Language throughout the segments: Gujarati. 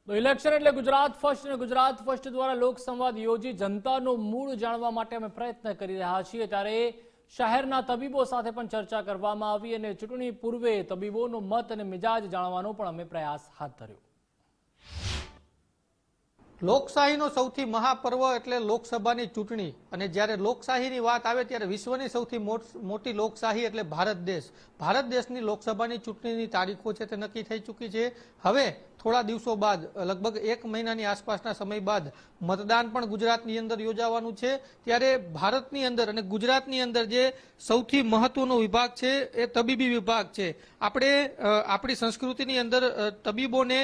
તો ઇલેક્શન એટલે ગુજરાત ફર્સ્ટ અને ગુજરાત ફર્સ્ટ દ્વારા લોક સંવાદ યોજી જનતાનો મૂળ જાણવા માટે અમે પ્રયત્ન કરી રહ્યા છીએ। ત્યારે શહેરના તબીબો સાથે પણ ચર્ચા કરવામાં આવી અને ચૂંટણી પૂર્વે તબીબોનો મત અને મિજાજ જાણવાનો પણ અમે પ્રયાસ હાથ ધર્યો। લોકશાહીનો સૌથી મહાપર્વ એટલે લોકસભાની ચૂંટણી અને જ્યારે લોકશાહીની વાત આવે ત્યારે વિશ્વની સૌથી મોટી લોકશાહી એટલે ભારત દેશ। ભારત દેશની લોકસભાની ચૂંટણીની તારીખો છે તે નક્કી થઈ ચૂકી છે। હવે થોડા દિવસો બાદ લગભગ 1 મહિનાની આસપાસના સમય બાદ મતદાન પણ ગુજરાતની અંદર યોજાવાનું છે। ત્યારે ભારતની અંદર અને ગુજરાતની અંદર જે સૌથી મહત્વનો વિભાગ છે એ તબીબી વિભાગ છે। આપણે આપણી સંસ્કૃતિની અંદર તબીબોને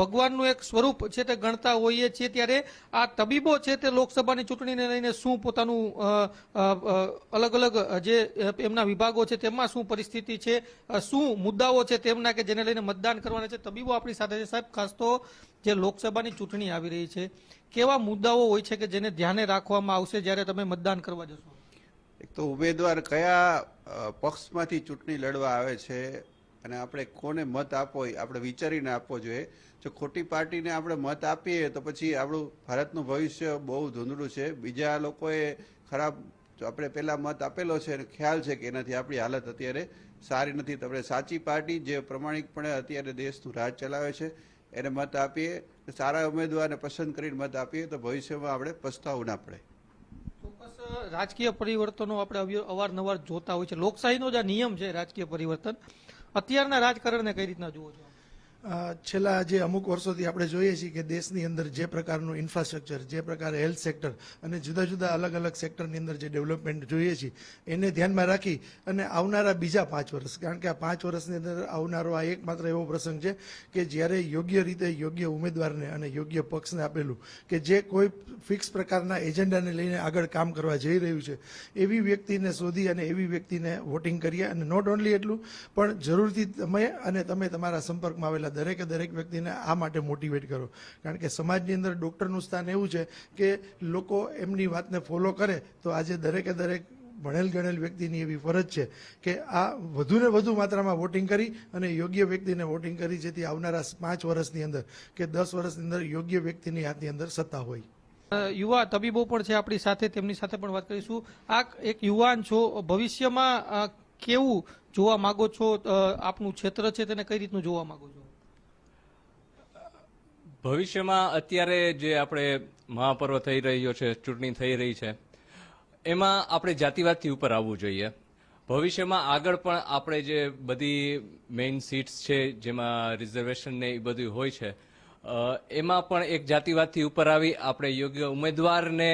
ભગવાનનું એક સ્વરૂપ છે તે ગણતા હોઈએ છીએ। ત્યારે આ તબીબો છે તે લોકસભાની ચૂંટણીને લઈને શું પોતાનું અલગ અલગ જે એમના વિભાગો છે તેમાં શું પરિસ્થિતિ છે, શું મુદ્દાઓ છે તેમના કે જેને લઈને મતદાન કરવાના છે, તબીબો આપણી સાથે છે। સાહેબ, ખાસ તો જે લોકસભાની ચૂંટણી આવી રહી છે, કેવા મુદ્દાઓ હોય છે કે જેને ધ્યાને રાખવામાં આવશે જ્યારે તમે મતદાન કરવા જશો? એક તો ઉમેદવાર કયા પક્ષમાંથી ચૂંટણી લડવા આવે છે અને આપણે કોને મત આપવો આપણે વિચારીને આપવો જોઈએ। જો ખોટી પાર્ટીને આપણે મત આપીએ તો પછી આપણું ભારતનું ભવિષ્ય બહુ ધૂંધળું છે। બીજા લોકોએ ખરાબ આપણે પહેલા મત આપેલો છે અને ખ્યાલ છે કે એનાથી આપણી હાલત અત્યારે સારી નથી। તો આપણે સાચી પાર્ટી જે પ્રમાણિકપણે અત્યારે દેશનું રાજ ચલાવે છે એને મત આપીએ, સારા ઉમેદવારને પસંદ કરીને મત આપીએ તો ભવિષ્યમાં આપણે પસ્તાવું ના પડે। ચોક્કસ રાજકીય પરિવર્તનો આપણે અવારનવાર જોતા હોય છે। લોકશાહીનો જે નિયમ છે રાજકીય પરિવર્તન, અત્યારના રાજકારણને કઈ રીતના જુઓ છો? છેલ્લા જે અમુક વર્ષોથી આપણે જોઈએ છીએ કે દેશની અંદર જે પ્રકારનું ઇન્ફ્રાસ્ટ્રક્ચર, જે પ્રકારે હેલ્થ સેક્ટર અને જુદા જુદા અલગ અલગ સેક્ટરની અંદર જે ડેવલપમેન્ટ જોઈએ છીએ એને ધ્યાનમાં રાખી અને આવનારા બીજા 5 વર્ષ, કારણ કે આ 5 વર્ષની અંદર આવનારો આ એકમાત્ર એવો પ્રસંગ છે કે જ્યારે યોગ્ય રીતે યોગ્ય ઉમેદવારને અને યોગ્ય પક્ષને આપેલું કે જે કોઈ ફિક્સ પ્રકારના એજન્ડાને લઈને આગળ કામ કરવા જઈ રહ્યું છે એવી વ્યક્તિને શોધી અને એવી વ્યક્તિને વોટિંગ કરીએ। અને નોટ ઓનલી એટલું પણ જરૂરથી તમે તમારા સંપર્કમાં આવેલા દરેક વ્યક્તિને આ માટે મોટિવેટ કરો, કારણ કે સમાજની અંદર ડોક્ટરનું સ્થાન એવું છે કે લોકો એમની વાતને ફોલો કરે તો આજે દરેક ભણેલ ગણેલ વ્યક્તિની એવી ફરજ છે કે આ વધુને વધુ માત્રામાં વોટિંગ કરી અને યોગ્ય વ્યક્તિને વોટિંગ કરી, જેથી આવનારા 5 વર્ષની અંદર કે 10 વર્ષની અંદર યોગ્ય વ્યક્તિની હાથની અંદર સત્તા હોય। યુવા તબીબો પણ છે આપણી સાથે, તેમની સાથે પણ વાત કરીશું। આ એક યુવાન છો, ભવિષ્યમાં કેવું જોવા માંગો છો? આપનું ક્ષેત્ર છે તેને કઈ રીતનું જોવા માંગો છો? ભવિષ્યમાં અત્યારે જે આપણે મહાપર્વ થઈ રહ્યો છે, ચૂંટણી થઈ રહી છે, એમાં આપણે જાતિવાદથી ઉપર આવવું જોઈએ। ભવિષ્યમાં આગળ પણ આપણે જે બધી મેઇન સીટ્સ છે જેમાં રિઝર્વેશન ને એ બધું હોય છે એમાં પણ એક જાતિવાદથી ઉપર આવી આપણે યોગ્ય ઉમેદવારને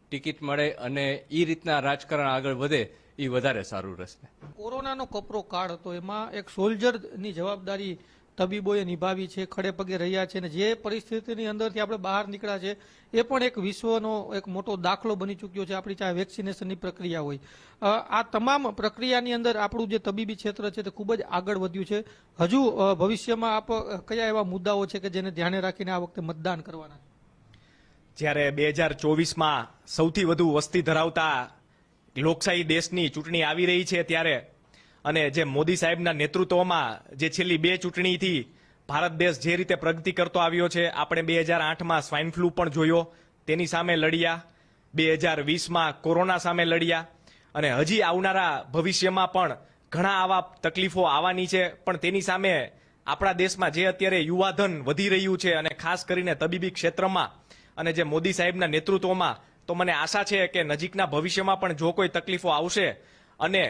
ટિકિટ મળે અને એ રીતના રાજકારણ આગળ વધે એ વધારે સારું રહેશે। કોરોનાનો કપરો કાળ હતો, એમાં એક સોલ્જરની જવાબદારી તબીબોએ નિભાવી છે, ખડે પગે રહ્યા છે અને જે પરિસ્થિતિની અંદરથી આપણે બહાર નીકળ્યા છે એ પણ એક વિશ્વનો એક મોટો દાખલો બની ચૂક્યો છે। આપણી ચાહે વેક્સિનેશનની પ્રક્રિયા હોય, આ તમામ પ્રક્રિયાની અંદર આપણું જે તબીબી ક્ષેત્ર છે તે ખૂબ જ આગળ વધ્યું છે। હજુ ભવિષ્યમાં આપ કયા એવા મુદ્દાઓ છે કે જેને ધ્યાને રાખીને આ વખતે મતદાન કરવાના છે? જ્યારે 2024માં સૌથી વધુ વસ્તી ધરાવતા લોકશાહી દેશની ચૂંટણી આવી રહી છે ત્યારે અને જે મોદી સાહેબના નેતૃત્વમાં જે છેલ્લી 2 ચૂંટણીથી ભારત દેશ જે રીતે પ્રગતિ કરતો આવ્યો છે, આપણે 2008માં સ્વાઇન ફ્લૂ પણ જોયો, તેની સામે લડ્યા, 2020માં કોરોના સામે લડ્યા અને હજી આવનારા ભવિષ્યમાં પણ ઘણા આવા તકલીફો આવવાની છે, પણ તેની સામે આપણા દેશમાં જે અત્યારે યુવાધન વધી રહ્યું છે અને ખાસ કરીને તબીબી ક્ષેત્રમાં અને જે મોદી સાહેબના નેતૃત્વમાં, તો મને આશા છે કે નજીકના ભવિષ્યમાં પણ જો કોઈ તકલીફો આવશે અને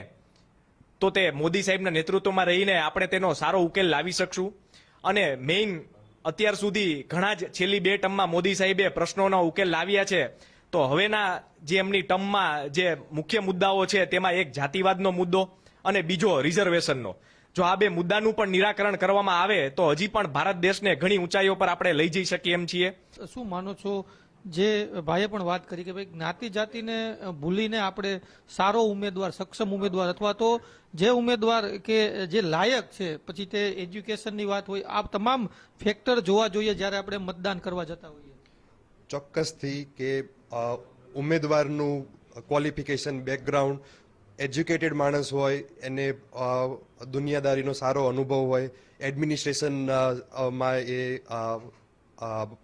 તો તે મોદી સાહેબના નેતૃત્વમાં રહીને આપણે તેનો સારો ઉકેલ લાવી શકશું। અને મેઇન અત્યાર સુધી ઘણા જ છેલ્લી 2 ટર્મમાં મોદી સાહેબે પ્રશ્નોનો ઉકેલ લાવ્યા છે, તો હવેના જે એમની ટર્મમાં જે મુખ્ય મુદ્દાઓ છે તેમાં એક જાતિવાદનો મુદ્દો અને બીજો રિઝર્વેશનનો, જો આ 2 મુદ્દાનું પણ નિરાકરણ કરવામાં આવે તો હજી પણ ભારત દેશને ઘણી ઊંચાઈઓ પર આપણે લઈ જઈ શકીએ એમ છીએ। શું માનો છો, જે ભાઈએ પણ વાત કરી કે ભાઈ જ્ઞાતિ જાતિને ભૂલીને આપણે સારો ઉમેદવાર, સક્ષમ ઉમેદવાર અથવા તો જે ઉમેદવાર કે જે લાયક છે, પછી તે એજ્યુકેશનની વાત હોય, આ તમામ ફેક્ટર જોવા જોઈએ જ્યારે આપણે મતદાન કરવા જતા હોઈએ? ચોક્કસથી કે ઉમેદવારનું ક્વોલિફિકેશન, બેકગ્રાઉન્ડ, એજ્યુકેટેડ માણસ હોય, એને દુનિયાદારીનો સારો અનુભવ હોય, એડમિનિસ્ટ્રેશનમાં એ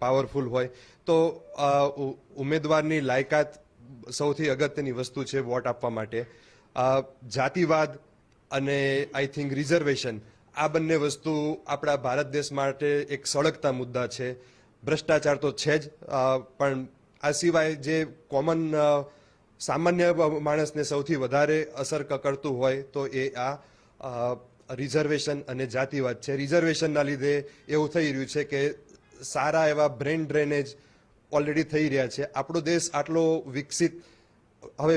પાવરફુલ હોય તો ઉમેદવારની લાયકાત સૌથી અગત્યની વસ્તુ છે વોટ આપવા માટે. જાતિવાદ અને આઈ થિંક રિઝર્વેશન આ બંને વસ્તુ આપણા ભારત દેશ માટે એક સળગતા મુદ્દા છે. ભ્રષ્ટાચાર તો છે જ, પણ આ સિવાય જે કોમન સામાન્ય માણસને સૌથી વધારે અસર કરતું હોય તો એ આ રિઝર્વેશન અને જાતિવાદ છે. રિઝર્વેશનના લીધે એવું થઈ રહ્યું છે કે સારા એવા બ્રેન ડ્રેનેજ ઓલરેડી થઈ રહ્યા છે. આપણો દેશ આટલો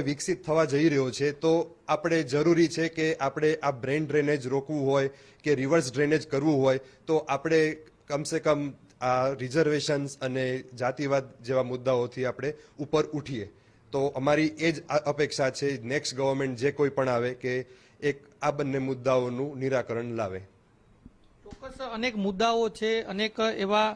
વિકસિત થવા જઈ રહ્યો છે તો આપણે જરૂરી છે કે આપણે આ બ્રેન ડ્રેનેજ રોકવું હોય કે રિવર્સ ડ્રેનેજ કરવું હોય તો આપણે કમસે કમ આ રિઝર્વેશન્સ અને જાતિવાદ જેવા મુદ્દાઓથી આપણે ઉપર ઉઠીએ. તો અમારી એ જ અપેક્ષા છે નેક્સ્ટ ગવર્મેન્ટ જે કોઈ પણ આવે કે એક આ બંને મુદ્દાઓનું નિરાકરણ લાવે. ચોક્કસ અનેક મુદ્દાઓ છે, અનેક એવા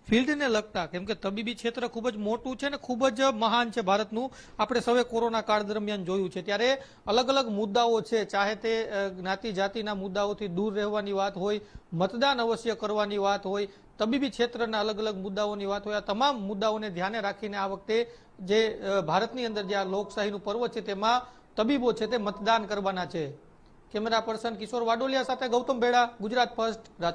ફિલ્ડને લગતા, કેમ કે તબીબી ક્ષેત્ર ખૂબ જ મોટું છે ને ખૂબ જ મહાન છે ભારતનું. આપણે સૌએ કોરોના કાળ દરમિયાન જોયું છે, ત્યારે અલગ અલગ મુદ્દાઓ છે, ચાહે તે જ્ઞાતિ જાતિના મુદ્દાઓથી દૂર રહેવાની વાત હોય, મતદાન અવશ્ય કરવાની વાત હોય, તબીબી ક્ષેત્રના અલગ અલગ મુદ્દાઓની વાત હોય, આ તમામ મુદ્દાઓને ધ્યાને રાખીને આ વખતે જે ભારતની અંદર જે આ લોકશાહીનું પર્વ છે તેમાં તબીબો છે તે મતદાન કરવાના છે. કેમેરા પર્સન કિશોર વાડોલિયા સાથે ગૌતમ ભેડા, ગુજરાત ફર્સ્ટ, રાજકોટ.